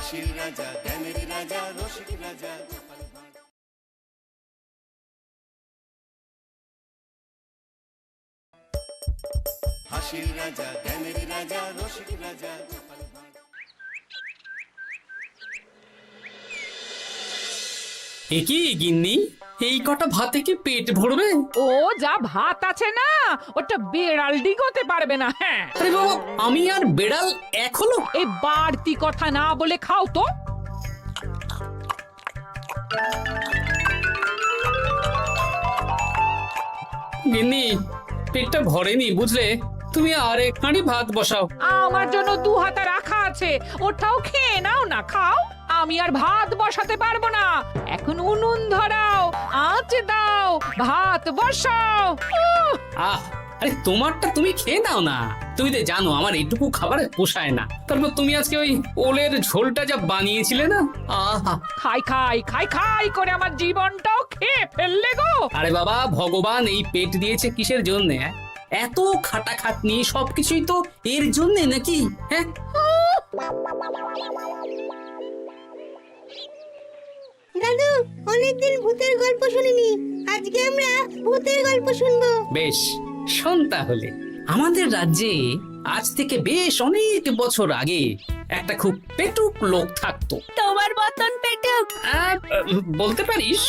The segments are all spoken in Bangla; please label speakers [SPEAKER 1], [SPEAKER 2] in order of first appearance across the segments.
[SPEAKER 1] হাসির রাজা, জ্ঞানের রাজা, রসিক রাজা। হাসির রাজা, জ্ঞানের রাজা, রসিক রাজা।
[SPEAKER 2] একই গিন্নি, এই কটা ভাতে কি পেট ভরবে?
[SPEAKER 3] ও যা ভাত আছে না, ওটা বেড়াল ডিগোতে পারবে না। হ্যাঁ,
[SPEAKER 2] আরে বাবা, আমি আর বেড়াল এক হলো?
[SPEAKER 3] এই বাড়তি কথা না বলে খাও তো।
[SPEAKER 2] গিন্নি, পেটটা ভরেনি বুঝলে, তুমি আরেক হাঁড়ি ভাত বসাও।
[SPEAKER 3] আমার জন্য 2 হাতা রাখা আছে, ওটাও খেয়ে নাও না। খাও, আমি আর ভাত বসাতে পারবো না। এখন উনুন ধরাও, আঁচ দাও, ভাত বসাও।
[SPEAKER 2] আহ, আরে তোমারটা তুমি খেয়ে নাও না। তুমি তো জানো আমার এইটুকু খাবার পোষায় না। তারপর তুমি আজকে ওই ওলের ঝোলটা যা বানিয়েছিলে না, আহা।
[SPEAKER 3] খাই খাই খাই খাই করে আমার জীবনটাও খেয়ে ফেললে গো।
[SPEAKER 2] আরে বাবা, ভগবান এই পেট দিয়েছে কিসের জন্যে? এত খাটাখাটনি, সবকিছুই তো এর জন্যে নাকি? হ্যাঁ,
[SPEAKER 4] দাদু, অনেকদিন ভূতের গল্প শুনিনি, আজকে আমরা ভূতের গল্প শুনবো।
[SPEAKER 2] বেশ, শোন তাহলে। আমাদের রাজ্যে আজ থেকে বেশ অনেক বছর আগে একটা খুব পেটুক লোক থাকতো।
[SPEAKER 4] তোমার মতন পেটুক?
[SPEAKER 2] বলতে পারিস,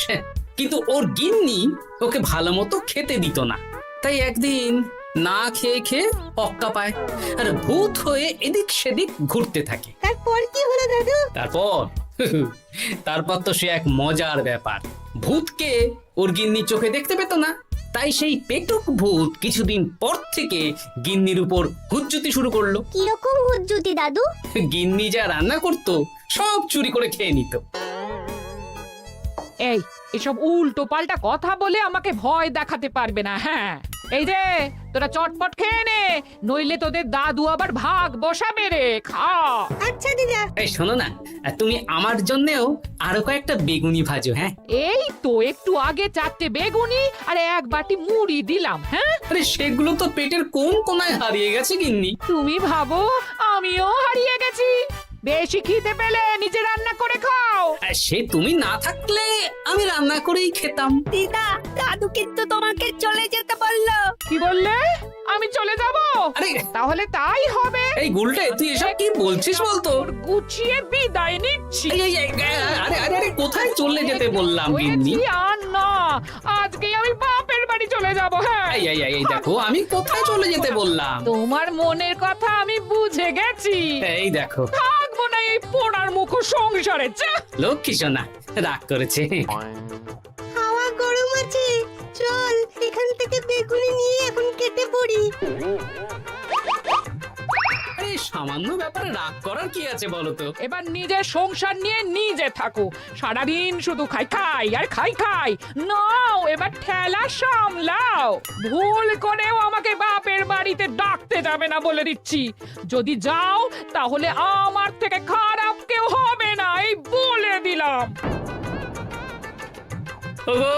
[SPEAKER 2] কিন্তু ওর গিন্নি ওকে ভালো মতো খেতে দিত না। তাই একদিন না খেয়ে খেয়ে অক্কা পায় আর ভূত হয়ে এদিক সেদিক ঘুরতে থাকে।
[SPEAKER 4] তারপর কি হলো দাদু?
[SPEAKER 2] তারপর তো সে এক মজার ব্যাপার। ভূতকে ওর গিন্নি চোখে দেখতে পেত না, তাই সেই পেটুক ভূত কিছুদিন পর থেকে গিন্নির উপর হুজ্জুতি শুরু করলো।
[SPEAKER 4] কিরকম হুজ্জুতি দাদু?
[SPEAKER 2] গিন্নি যা রান্না করতো সব চুরি করে খেয়ে নিত।
[SPEAKER 3] এই এসব উল্টো পাল্টা কথা বলে আমাকে ভয় দেখাতে পারবে না। হ্যাঁ, এই যে তোরা চটপট খেয়ে নে, নইলে তোদের দাদু আবার ভাগ বসাবে রে। খা।
[SPEAKER 4] আচ্ছা দিদা।
[SPEAKER 2] এই শোনো না, তুমি আমার জন্যেও আরো কয়েকটা বেগুনি ভাজো। হ্যাঁ,
[SPEAKER 3] এই তো একটু আগে 4টে বেগুনি আর 1 বাটি মুড়ি দিলাম। হ্যাঁ,
[SPEAKER 2] আরে সেগুলো তো পেটের কোন কোনায় হারিয়ে গেছে গিন্নি।
[SPEAKER 3] তুমি ভাবো আমিও হারিয়ে গেছি? বেশি খিদে পেলে নিজে রান্না করে খাও।
[SPEAKER 2] আর সে তুমি না থাকলে আমি রান্না করেই খেতাম।
[SPEAKER 4] দিদা, দাদু কিন্তু তোমাকে চলে যেতে বললো।
[SPEAKER 3] কি বললে? আমি চলে যাব?
[SPEAKER 2] আরে
[SPEAKER 3] তাহলে তাই হবে।
[SPEAKER 2] এই গুলটে, তুই এসব কি বলছিস বলতো?
[SPEAKER 3] গুছিয়ে বিদায় নিচ্ছি।
[SPEAKER 2] আরে আরে আরে, কোথায় চলে যেতে বললাম গিন্নি?
[SPEAKER 3] হয়েছি আর না, আজকে আমি বাপের বাড়ি চলে যাব। হ্যাঁ,
[SPEAKER 2] এই দেখো, আমি কোথায় চলে যেতে বললাম?
[SPEAKER 3] তোমার মনের কথা আমি বুঝে গেছি।
[SPEAKER 2] এই দেখো,
[SPEAKER 3] থাকবো না এই পোড়ার মুখ সংসারে।
[SPEAKER 2] লক্ষ্মী সোনা রাগ করেছে।
[SPEAKER 4] হাওয়া গরম আছে, চল এখান থেকে বেগুনি নিয়ে এখন কেটে পড়ি।
[SPEAKER 2] এই সামান্য ব্যাপারে রাগ করার কি আছে বলো তো?
[SPEAKER 3] এবার নিজের সংসার নিয়ে নিজে থাকো। সারাদিন শুধু খাই খাই আর খাই খাই। নাও এবার ঠেলা সামলাও। ভুল করেও আমাকে বাপের বাড়িতে ডাকতে যাবে না বলে দিচ্ছি। যদি যাও তাহলে আমার থেকে খারাপ কেউ হবে না, এই বলে দিলাম।
[SPEAKER 2] ওগো,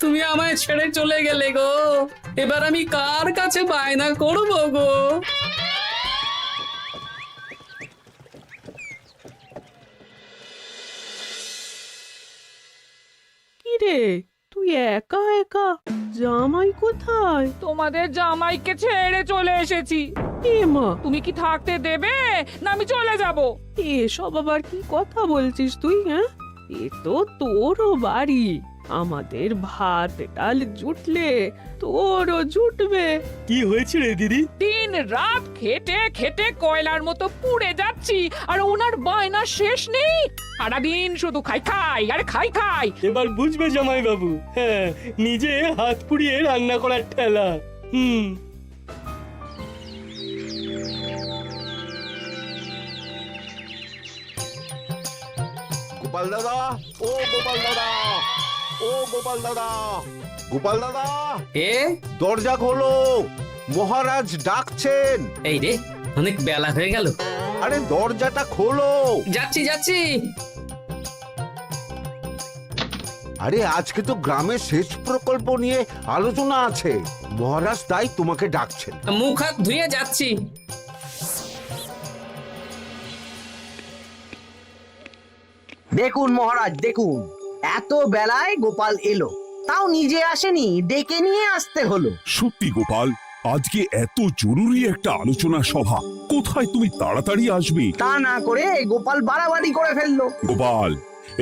[SPEAKER 2] তুমি আমায় ছেড়ে চলে গেলে গো, এবার আমি কার কাছে বায়না করবো গো?
[SPEAKER 5] কিরে, তুই একা একা? জামাই কোথায়?
[SPEAKER 3] তোমাদের জামাইকে ছেড়ে চলে এসেছি।
[SPEAKER 5] এ মা,
[SPEAKER 3] তুমি কি থাকতে দেবে না আমি চলে যাব?
[SPEAKER 5] এসব আবার কি কথা বলছিস তুই? হ্যাঁ, এ তো তোরও বাড়ি। আমাদের ভাত ডাল জুটলে তোরও জুটবে।
[SPEAKER 6] কি হয়েছে রে দিদি?
[SPEAKER 3] দিন রাত খেটে খেটে কয়লার মতো পুড়ে যাচ্ছি, আর ওনার বায়না শেষ নেই। সারাদিন শুধু খাই খাই আর খাই খাই।
[SPEAKER 6] এবার বুঝবে জামাই বাবু। হ্যাঁ, নিজে হাত পুড়িয়ে রান্না করার ঠেলা।
[SPEAKER 7] গোপাল দাদা, ও গোপাল দাদা, ও গোপাল দাদা, গোপাল দাদা,
[SPEAKER 2] এ
[SPEAKER 7] দরজা খোলো, মহারাজ ডাকছেন।
[SPEAKER 2] এই রে, অনেক বেলা হয়ে গেল।
[SPEAKER 7] আরে দরজাটা খোলো।
[SPEAKER 2] যাচ্ছি যাচ্ছি।
[SPEAKER 7] আরে আজকে তো গ্রামের সেচ প্রকল্প নিয়ে আলোচনা আছে, মহারাজ তাই তোমাকে ডাকছেন।
[SPEAKER 2] মুখ হাত ধুয়ে যাচ্ছি।
[SPEAKER 8] দেখুন মহারাজ, দেখুন এত বেলায় গোপাল এলো, তাও নিজে আসেনি, ডেকে নিয়ে আসতে হলো।
[SPEAKER 9] সত্যি গোপাল, আজকে এত জরুরি একটা আলোচনা সভা, কোথায় তুমি তাড়াতাড়ি আসবে?
[SPEAKER 8] তা না করে গোপাল বাড়াবাড়ি করে ফেললো।
[SPEAKER 9] গোপাল,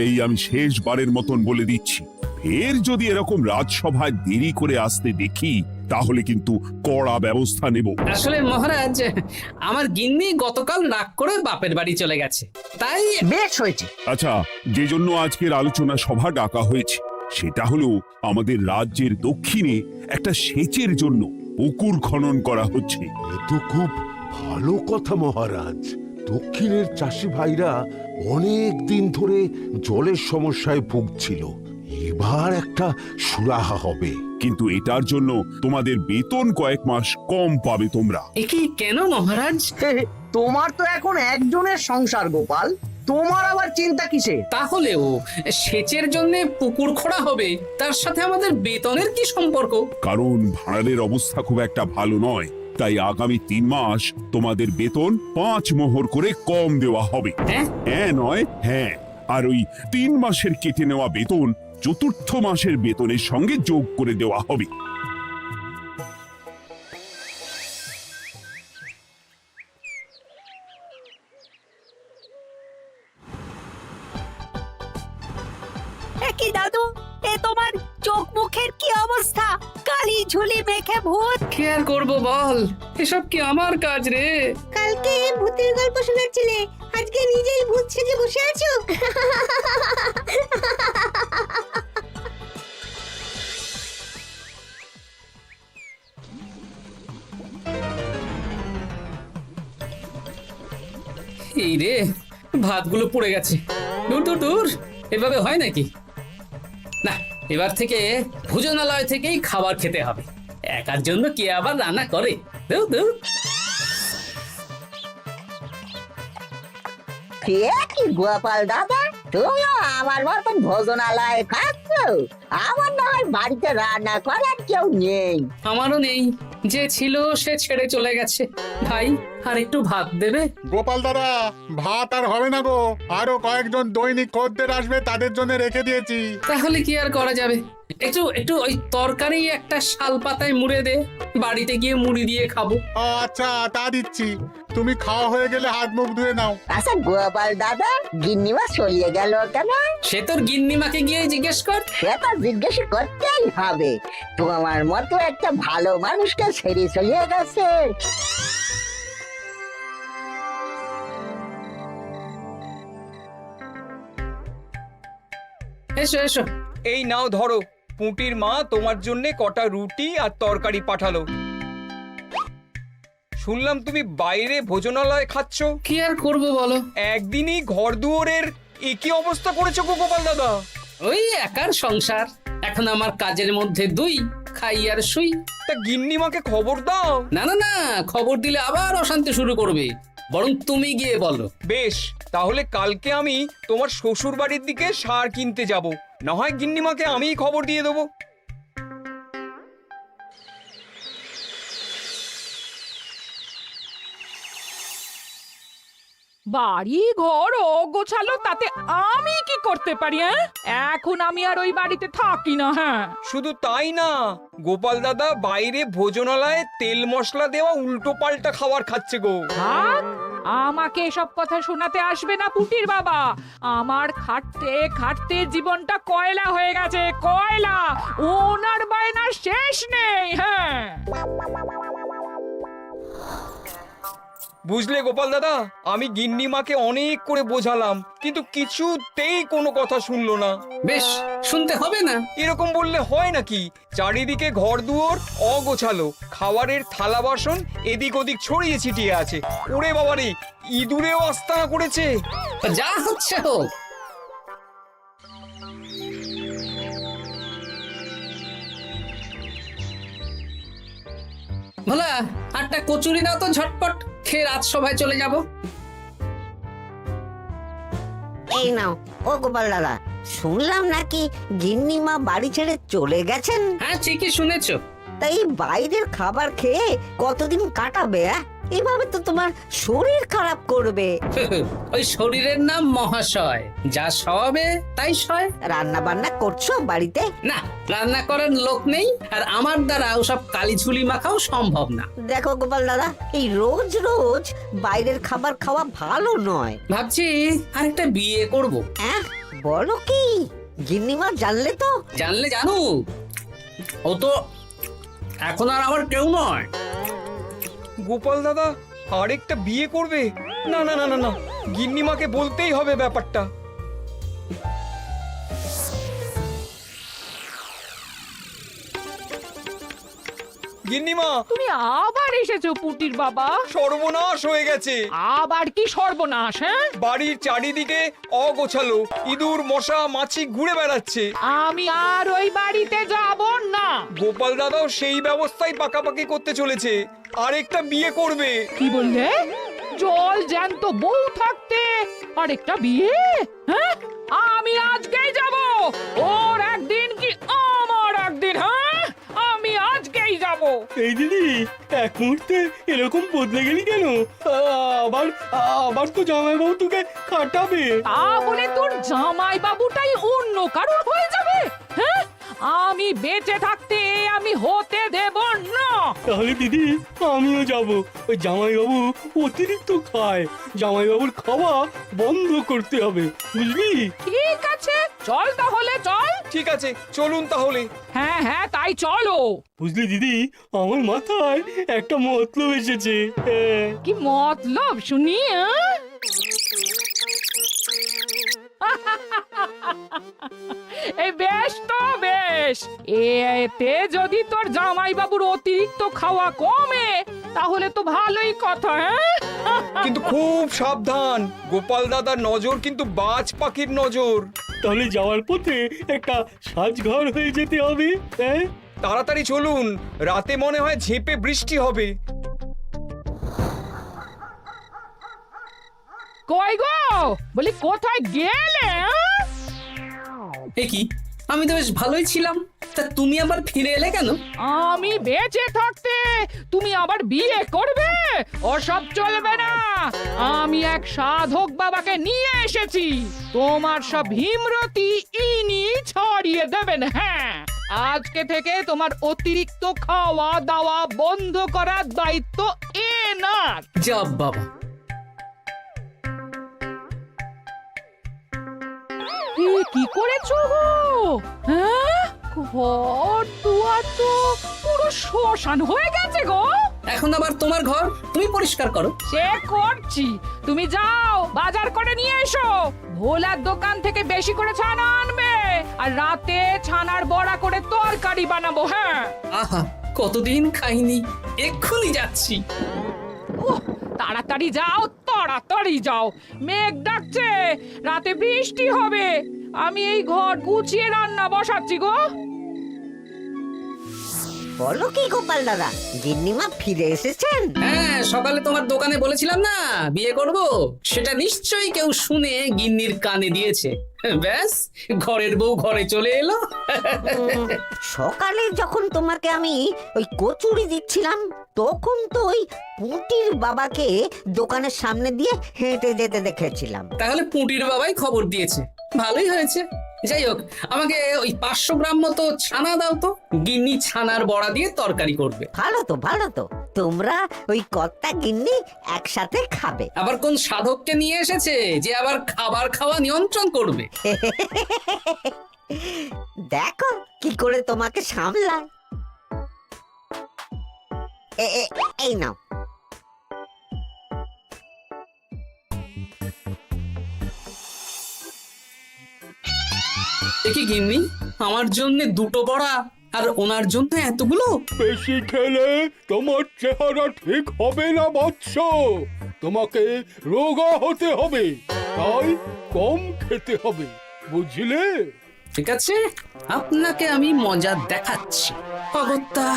[SPEAKER 9] এই আমি শেষবারের মতন বলে দিচ্ছি, ফের যদি এরকম রাজসভায় দেরি করে আসতে দেখি তাহলে কিন্তু কড়া ব্যবস্থা নেব।
[SPEAKER 2] আসলে মহারাজ, আমার গিন্নি গতকাল রাগ করে বাপের বাড়ি চলে গেছে, তাই
[SPEAKER 8] বেশ হয়েছে।
[SPEAKER 9] আচ্ছা, যে জন্য আজকের আলোচনা সভা ডাকা হয়েছে সেটা হলো আমাদের রাজ্যের দক্ষিণে একটা সেচের জন্য পুকুর খনন করা হচ্ছে।
[SPEAKER 7] এ তো খুব ভালো কথা মহারাজ। দক্ষিণের চাষি ভাইরা অনেক দিন ধরে জলের সমস্যায় ভুগছিল, এবার একটা সুরাহা হবে।
[SPEAKER 9] কিন্তু এটার জন্য তোমাদের বেতন কয়েক মাস কম পাবে তোমরা।
[SPEAKER 2] একি কেন মহারাজ?
[SPEAKER 8] তোমার তো এখন একজনের সংসার গোপাল, তোমার আবার চিন্তা কিসে?
[SPEAKER 2] তাহলেও সেচের জন্য পুকুর খোঁড়া হবে, তার সাথে আমাদের বেতনের কি সম্পর্ক?
[SPEAKER 9] কারণ ভাড়ারের অবস্থা খুব একটা ভালো নয়, তাই আগামী 3 মাস তোমাদের বেতন 5 মোহর করে কম দেওয়া হবে।
[SPEAKER 2] হ্যাঁ?
[SPEAKER 9] হ্যাঁ নয় হ্যাঁ, আর ওই 3 মাসের কেটে নেওয়া বেতন চতুর্থ মাসের বেতনের সঙ্গে যোগ করে দেওয়া হবে।
[SPEAKER 4] কি দাদু, এ তোমার চোখ মুখের কি অবস্থা? কালি ঝুলি মেখে ভূত।
[SPEAKER 2] কি আর করবো বল, এসব কি আমার কাজ রে?
[SPEAKER 4] কালকে ভূতের গল্প শোনাচ্ছিলে, আজকে নিজেই ভূত সেজে বসে আছো।
[SPEAKER 2] এই রে, ভাতগুলো পড়ে গেছে। দূর দূর দূর, এভাবে হয় নাকি? না, এবার থেকে ভোজনালয় থেকেই খাবার খেতে হবে। একার জন্য কে আবার রান্না করে? দূর দূর।
[SPEAKER 10] কি গোপাল দাদা, তুমিও আমার মতন ভোজনালয়ে খাচ্ছ? আমার না হয় বাড়িতে রান্না করার কেউ নেই।
[SPEAKER 2] আমারও নেই, যে ছিল সে ছেড়ে চলে গেছে। ভাই, আর একটু ভাত দেবে?
[SPEAKER 11] গোপাল দাদা, ভাত আর হবে না গো, আরো কয়েকজন দৈনিক খদ্দের আসবে, তাদের জন্য রেখে দিয়েছি।
[SPEAKER 2] তাহলে কি আর করা যাবে? একটু একটু ওই তরকারি একটা শাল পাতায় মুড়ে দে, বাড়িতে গিয়ে মুড়ি দিয়ে খাবো।
[SPEAKER 11] আচ্ছা, তা দিচ্ছি। তুমি খাওয়া হয়ে গেলে হাত মুখ ধুয়ে নাও।
[SPEAKER 10] আচ্ছা গোপাল দাদা, গিন্নিমা চলিয়ে গেল কেন?
[SPEAKER 2] সে তোর গিন্নিমাকে গিয়ে জিজ্ঞেস কর।
[SPEAKER 10] সেটা জিজ্ঞেস করতেই হবে, তোমার মতো একটা ভালো মানুষকে ছেড়ে চলিয়ে গেছে।
[SPEAKER 2] এসো এসো।
[SPEAKER 12] এই নাও ধরো, পুঁটির মা তোমার জন্য কটা রুটি আর তরকারি পাঠালো। শুনলাম তুমি বাইরে ভোজনালয় খাচ্ছ।
[SPEAKER 2] কি আর করবো বলো,
[SPEAKER 12] একদিনই ঘর দুয়ারের একই অবস্থা করেছো গো গোপাল দাদা।
[SPEAKER 2] ওই একার সংসার, এখন আমার কাজের মধ্যে 2, খাই আর শুই।
[SPEAKER 12] তা গিন্নিমাকে খবর দাও।
[SPEAKER 2] না না না, খবর দিলে আবার অশান্তি শুরু করবে, বরং তুমি গিয়ে বলো।
[SPEAKER 12] বেশ, তাহলে কালকে আমি তোমার শ্বশুর বাড়ির দিকে সার কিনতে যাব, না হয় গিন্নিমাকে আমিই খবর দিয়ে দেবো।
[SPEAKER 3] বাড়ি ঘর অগোছালো, তাতে আমি কি করতে পারি? এখন আমি আর ওই বাড়িতে থাকি না। হ্যাঁ,
[SPEAKER 12] শুধু তাই না, গোপাল দাদা বাইরে ভোজনালয়ে তেল মশলা দেওয়া উল্টো পাল্টা খাবার খাচ্ছে গো।
[SPEAKER 3] থাক, আমাকে এসব কথা শোনাতে আসবে না পুটির বাবা। আমার খাটতে খাটতে জীবনটা কয়লা হয়ে গেছে, কয়লা। ওনার বায়নার শেষ নেই। হ্যাঁ,
[SPEAKER 12] বুঝলে গোপাল দাদা, আমি গিন্নিমাকে অনেক করে বোঝালাম, কিন্তু কিছুতেই কোনো কথা শুনলো না।
[SPEAKER 2] বেশ, শুনতে হবে না।
[SPEAKER 12] এরকম বললে হয় নাকি? চারিদিকে ঘর দুয়ার অগোছালো, খাবারের থালা বাসন এদিক ওদিক ছড়িয়ে ছিটিয়ে আছে। ওরে বাবারে, ইঁদুরেও আস্তানা করেছে।
[SPEAKER 2] যা হচ্ছে হোক। ভোলা, আটটা কচুরি দাও তো, ঝটপট খেয়ে রাত সভায় চলে যাব।
[SPEAKER 10] এই নাও। ও গোপাল দাদা, শুনলাম নাকি গিন্নিমা বাড়ি ছেড়ে চলে গেছেন?
[SPEAKER 2] হ্যাঁ, ঠিকই শুনেছো।
[SPEAKER 10] তাই বাইরের খাবার খেয়ে কতদিন কাটাবে? এভাবে তো তোমার শরীর খারাপ করবে।
[SPEAKER 2] ওই শরীরের নাম মহাশয়, যা সবে তাই সয়।
[SPEAKER 10] রান্না বান্না করছো বাড়িতে?
[SPEAKER 2] না, রান্না করার লোক নেই, আর আমার দ্বারা ওসব কালিঝুলি মাখাও সম্ভব না।
[SPEAKER 10] দেখো গোপাল দাদা, এই রোজ রোজ বাইরের খাবার খাওয়া ভালো নয়।
[SPEAKER 2] ভাবছি আরেকটা বিয়ে করব।
[SPEAKER 10] হ্যাঁ, বলো কি? গিন্নিমা জানলে তো?
[SPEAKER 2] জানলে জানুক, ও তো এখন আর আমার কেউ নয়।
[SPEAKER 12] গোপাল দাদা আরেকটা বিয়ে করবে? না না না না না, গিন্নিমাকে বলতেই হবে ব্যাপারটা। গিন্নিমা,
[SPEAKER 3] তুমি আবার এসেছো পুটির বাবা?
[SPEAKER 12] সর্বনাশ হয়ে গেছে।
[SPEAKER 3] আবার কি সর্বনাশ? হ্যাঁ,
[SPEAKER 12] বাড়ির চারিদিকে অগোছালো, ইঁদুর মশা মাছি ঘুরে বেড়াচ্ছে।
[SPEAKER 3] আমি আর ওই বাড়িতে যাব না।
[SPEAKER 12] গোপাল দাদাও সেই ব্যবস্থাই পাকাপাকি করতে চলেছে, আরেকটা বিয়ে করবে।
[SPEAKER 3] কি বললে? জল জ্যান্ত বউ থাকতে আরেকটা বিয়ে? হ্যাঁ, আমি আজকেই যাব। ওর একদিন কি আমার একদিন? হ্যাঁ, আমি আজকেই যাব।
[SPEAKER 6] এই দিদি, এক মুহূর্তে এরকম বদলে গেলি কেন? আবার আবার তো জামাইবাবু তোকে কাটাবে।
[SPEAKER 3] তা বলে তোর জামাই বাবুটাই অন্য কারোর হয়ে যাবে? হ্যাঁ, আমি বেঁচে থাকতে আমি হতে দেব না।
[SPEAKER 6] তাহলে দিদি আমিও যাব। ওই জামাইবাবু অতিরিক্ত খায়, জামাইবাবুর খাওয়া বন্ধ করতে হবে, বুঝলি?
[SPEAKER 3] ঠিক আছে, চল তাহলে চল।
[SPEAKER 12] ঠিক আছে, চলুন তাহলে।
[SPEAKER 3] হ্যাঁ হ্যাঁ, তাই চলো।
[SPEAKER 6] বুঝলি দিদি, আমার মাথায় একটা মতলব এসেছে। হ্যাঁ।
[SPEAKER 3] কি মতলব শুনি? এই বেশ তো বেশ, এতে যদি তোর জামাই বাবুর অতিরিক্ত খাওয়া কমে তাহলে তো ভালোই কথা। হ্যাঁ,
[SPEAKER 12] কিন্তু খুব সাবধান, গোপাল দাদার নজর কিন্তু বাজ পাখির নজর।
[SPEAKER 6] তাহলে যাওয়ার পথে একটা সাজঘর হয়ে যেতে হবে। হ্যাঁ,
[SPEAKER 12] তাড়াতাড়ি চলুন, রাতে মনে হয় ঝেঁপে বৃষ্টি হবে।
[SPEAKER 3] কই গো, বলি কোথায় গেলে?
[SPEAKER 2] এ কি, আমি তো বেশ ভালোই ছিলাম, তা তুমি আবার ফিরে এলে কেন?
[SPEAKER 3] আমি বেঁচে থাকতে তুমি আবার বিয়ে করবে? ওসব চলবে না। আমি এক সাধক বাবাকে নিয়ে এসেছি, তোমার সব ভীমরতি ইনি ছড়িয়ে দেবেন। হ্যাঁ, আজকে থেকে তোমার অতিরিক্ত খাওয়া দাওয়া বন্ধ করার দায়িত্ব এনার।
[SPEAKER 2] যা বাবা,
[SPEAKER 3] কি করেছো গো? হ্যাঁ, ঘর দুয়ার তো পুরো শ্মশান হয়ে গেছে গো।
[SPEAKER 2] এখন আবার তোমার ঘর তুমি পরিষ্কার করো।
[SPEAKER 3] সে করছি, তুমি যাও বাজার করে নিয়ে এসো। ভোলার দোকান থেকে বেশি করে ছানা আনবে, আর রাতে ছানার বড়া করে তরকারি বানাবো। হ্যাঁ,
[SPEAKER 2] আহা, কতদিন খাইনি, এক্ষুনি যাচ্ছি।
[SPEAKER 3] তাড়াতাড়ি যাও, তাড়াতাড়ি যাও, মেঘ ডাকছে, রাতে বৃষ্টি হবে। আমি এই ঘর গুছিয়ে রান্না বসাচ্ছি গো।
[SPEAKER 10] বলো কি গোপাল দাদা, গিন্নিমা ফিরে এসেছেন?
[SPEAKER 2] হ্যাঁ, সকালে তোমার দোকানে বলেছিলাম না বিয়ে করব, সেটা নিশ্চয়ই কেউ শুনে গিন্নির কানে দিয়েছে। ব্যাস, ঘরের বউ ঘরে চলে এলো।
[SPEAKER 10] সকালে যখন তোমাকে আমি ওই কচুরি দিচ্ছিলাম, তখন তো ওই পুটির বাবাকে দোকানের সামনে দিয়ে হেঁটে যেতে দেখেছিলাম।
[SPEAKER 2] তাহলে পুটির বাবাই খবর দিয়েছে, ভালোই হয়েছে। যাই হোক, আমাকে ওই 500 গ্রাম মতো ছানা দাও তো, গিন্নি ছানার বড়া দিয়ে তরকারি করবে।
[SPEAKER 10] ভালো তো, ভালো তো, তোমরা ওই কর্তা গিন্নি একসাথে খাবে।
[SPEAKER 2] আবার কোন সাধককে নিয়ে এসেছে যে আবার খাবার খাওয়া নিয়ন্ত্রণ করবে?
[SPEAKER 10] দেখো কি করে তোমাকে সামলায়। এই নাও।
[SPEAKER 2] দেখি গিন্নি, আমার জন্য দুটো বড়া আর ওনার জন্য এতগুলো?
[SPEAKER 6] বেশি খেলে তোমার চেহারা ঠিক হবে না বৎস, তোমাকে রোগা হতে হবে, তাই কম খেতে হবে, বুঝলে?
[SPEAKER 2] ঠিক আছে, আপনাকে আমি মজা দেখাচ্ছি। অগত্যা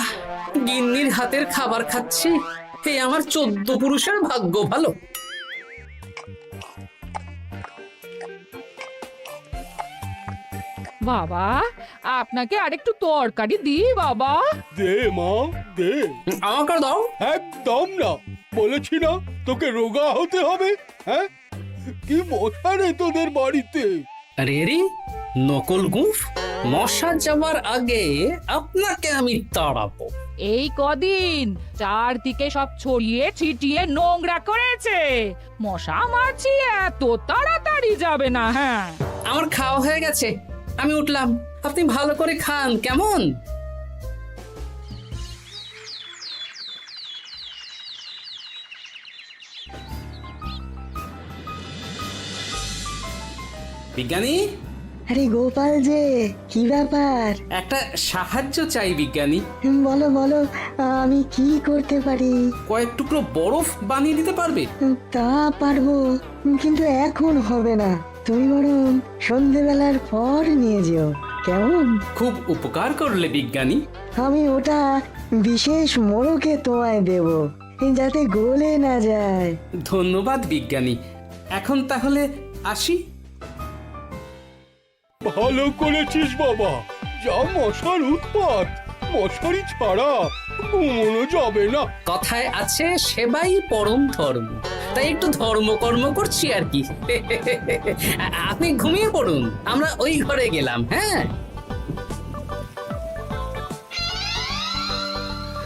[SPEAKER 2] গিন্নির হাতের খাবার খাচ্ছি, এই আমার 14 পুরুষের ভাগ্য ভালো।
[SPEAKER 3] বাবা, আপনাকে আরেকটু তরকারি দিই বাবা?
[SPEAKER 6] দে মা, দে।
[SPEAKER 2] আমাকে দাও।
[SPEAKER 6] একদম না, বলেছি না তোকে রোগা হতে হবে। হ্যাঁ, কি মশা রে তোদের বাড়িতে।
[SPEAKER 2] আরে রে নকল গুফ, মশা যাওয়ার আগে আপনাকে আমি তাড়াবো।
[SPEAKER 3] এই কদিন চারদিকে সব ছড়িয়ে ছিটিয়ে নোংরা করেছে, মশা মাছি এত তাড়াতাড়ি যাবে না। হ্যাঁ,
[SPEAKER 2] আমার খাওয়া হয়ে গেছে, আমি উঠলাম। আপনি ভালো করে খান কেমন? বিজ্ঞানী,
[SPEAKER 10] আরে গোপাল যে, কি ব্যাপার?
[SPEAKER 2] একটা সাহায্য চাই বিজ্ঞানী।
[SPEAKER 10] বলো বলো, আমি কি করতে পারি?
[SPEAKER 2] কয়েক টুকরো বরফ বানিয়ে দিতে পারবে?
[SPEAKER 10] তা পারবো, কিন্তু এখন হবে না। তুমি বরং সন্ধেবেলার পর নিয়ে যেও, কেমন?
[SPEAKER 2] খুব উপকার করলে বিজ্ঞানী।
[SPEAKER 10] আমি ওটা বিশেষ মোড়কে তোমায় দেব, যাতে গলে না যায়।
[SPEAKER 2] ধন্যবাদ বিজ্ঞানী, এখন তাহলে আসি।
[SPEAKER 6] ভালো করেছিস বাবা, যা মশার উৎপাত, মশারি ছাড়া ঘুমোনো যাবে না।
[SPEAKER 2] কথায় আছে সেবাই পরম ধর্ম, তাই একটু ধর্মকর্ম করছি আর কি। আপনি ঘুমিয়ে পড়ুন, আমরা ওই ঘরে গেলাম। হ্যাঁ,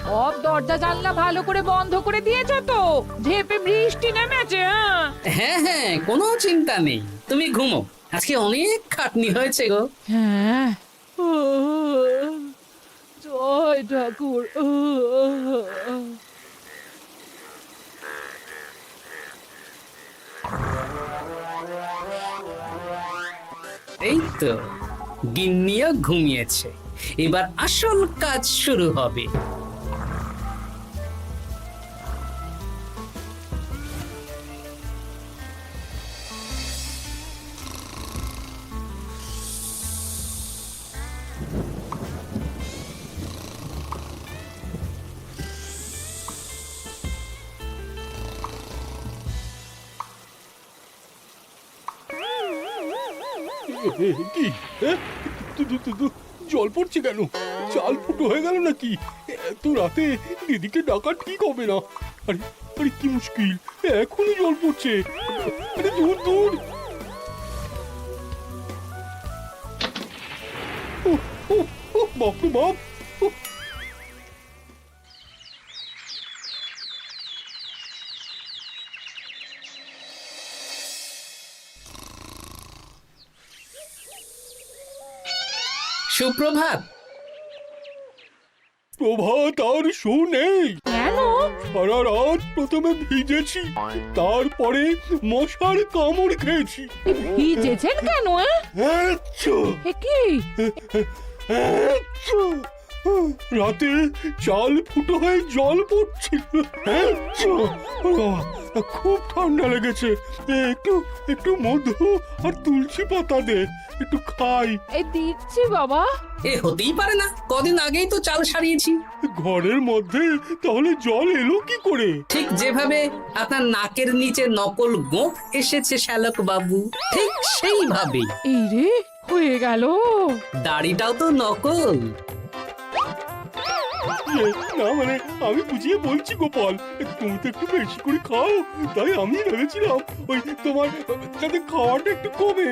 [SPEAKER 3] সব দরজা জানলা ভালো করে বন্ধ করে দিয়েছো তো? ঝেপে বৃষ্টি নেমেছে।
[SPEAKER 2] হ্যাঁ হ্যাঁ, কোনো চিন্তা নেই, তুমি ঘুমো। আজকে অনেক খাটনি হয়েছে গো।
[SPEAKER 3] হ্যাঁ, জয় ঠাকুর।
[SPEAKER 2] এই তো গিন্নিও ঘুমিয়েছে, এবার আসল কাজ শুরু হবে।
[SPEAKER 6] কি জল পড়ছে কেন? চাল ফুটো হয়ে গেল নাকি? এত রাতে দিদিকে ডাকা ঠিক হবে না। আরে আরে কি মুশকিল, এখনই জল পড়ছে। আরে দূর দূর। বাপ রে বাপ।
[SPEAKER 2] সুপ্রভাত।
[SPEAKER 6] প্রভাত আর শো নেই।
[SPEAKER 3] কেন?
[SPEAKER 6] সারা রাত প্রথমে ভিজেছি, তারপরে মশার কামড় খেয়েছি।
[SPEAKER 3] ভিজেছেন কেন? কি
[SPEAKER 6] রাতে চাল ফুটো হয়ে জল পড়ছিল। খুব ঠান্ডা লেগেছে। একটু একটু মধু আর তুলসী পাতা দে, একটু খাই।
[SPEAKER 3] এই দিচ্ছি বাবা।
[SPEAKER 2] এ হতেই পারে না, কদিন আগেই তো চাল সারিয়েছি।
[SPEAKER 6] ঘরের মধ্যে তাহলে জল এলো কি করে?
[SPEAKER 2] ঠিক যেভাবে আপনার নাকের নিচে নকল গোঁফ এসেছে শ্যালক বাবু, ঠিক সেইভাবেই।
[SPEAKER 3] এই রে, হয়ে গেল।
[SPEAKER 6] দাড়িটাও তো নকল। না মানে আমি বুঝিয়ে বলছি গোপাল, তুমি তো একটু বেশি করে খাও, তাই আমি ভেবেছিলাম ওই তোমার যাতে খাওয়াটা একটু কমে,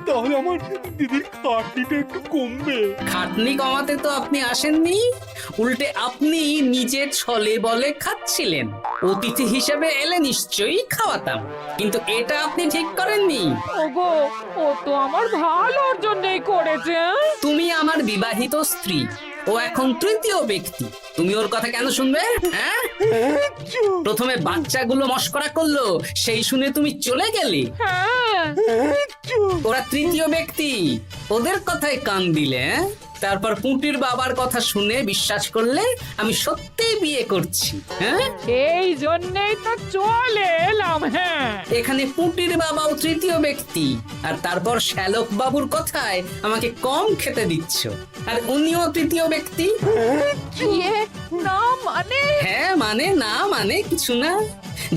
[SPEAKER 6] তাহলে আমার দিদির খাটনিটা একটু কমবে।
[SPEAKER 2] খাটনি কমাতে তো আপনি আসেননি, উল্টে আপনি নিজে ছলে বলে খাচ্ছিলেন। অতিথি হিসেবে এলে নিশ্চয়ই খাওয়াতাম, কিন্তু এটা আপনি ঠিক করেননি।
[SPEAKER 3] ওগো, ও তো আমার ভালোর জন্যই করেছে।
[SPEAKER 2] তুমি আমার বিবাহিত স্ত্রী, ও এখন তৃতীয় ব্যক্তি, তুমি ওর কথা কেন শুনবে? হ্যাঁ, প্রথমে বাচ্চাগুলো মস্করা করলো, সেই শুনে তুমি চলে গেলে। ওরা তৃতীয় ব্যক্তি, ওদের কথায় কান দিলে। তারপর পুঁটির বাবার কথা শুনে বিশ্বাস করলে আমি সত্যি বিয়ে করছি। হ্যাঁ,
[SPEAKER 3] এই জন্যই তো চলে এলাম। হ্যাঁ,
[SPEAKER 2] এখানে পুঁটির বাবাও তৃতীয় ব্যক্তি, আর তারপর শ্যালক বাবুর কথায় আমাকে কম খেতে দিচ্ছ, আর উনিও তৃতীয় ব্যক্তি।
[SPEAKER 3] না মানে?
[SPEAKER 2] হ্যাঁ মানে, না মানে কিছু না।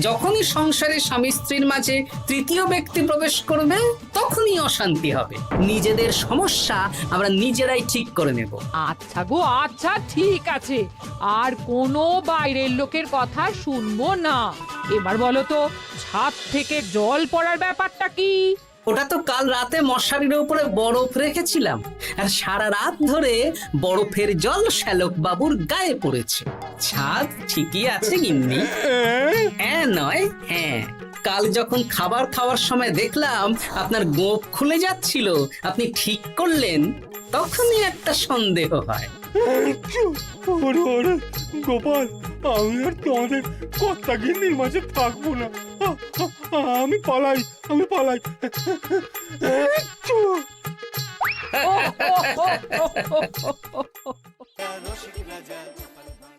[SPEAKER 2] যখনই সংসারে স্বামী স্ত্রীর মাঝে তৃতীয় ব্যক্তি প্রবেশ করবে তখনই অশান্তি হবে। নিজেদের সমস্যা আমরা নিজেরাই ঠিক করে নেব।
[SPEAKER 3] আচ্ছা গো আচ্ছা, ঠিক আছে, আর কোনো বাইরের লোকের কথা শুনবো না। এবার বলো তো, ছাদ থেকে জল পড়ার ব্যাপারটা কি?
[SPEAKER 2] ওটা তো কাল রাতে মশারির উপরে বরফ রেখেছিলাম, আর সারা রাত ধরে বরফের জল শ্যালক বাবুর গায়ে পড়েছে। ছাদ ঠিকই আছে গিন্নি। হ্যাঁ নয় হ্যাঁ, কাল যখন খাবার খাওয়ার সময় দেখলাম আপনার গোঁফ খুলে যাচ্ছিল, আপনি ঠিক করলেন, তখনই একটা সন্দেহ হয়।
[SPEAKER 6] ওরে ওরে গোপাল, আমি আর তোমাদের কর্তা গিন্নির মাঝে থাকবো না। আমি পালাই।
[SPEAKER 3] ও, ও, ও, ও, ও, ও, ও।
[SPEAKER 1] রসিক রাজা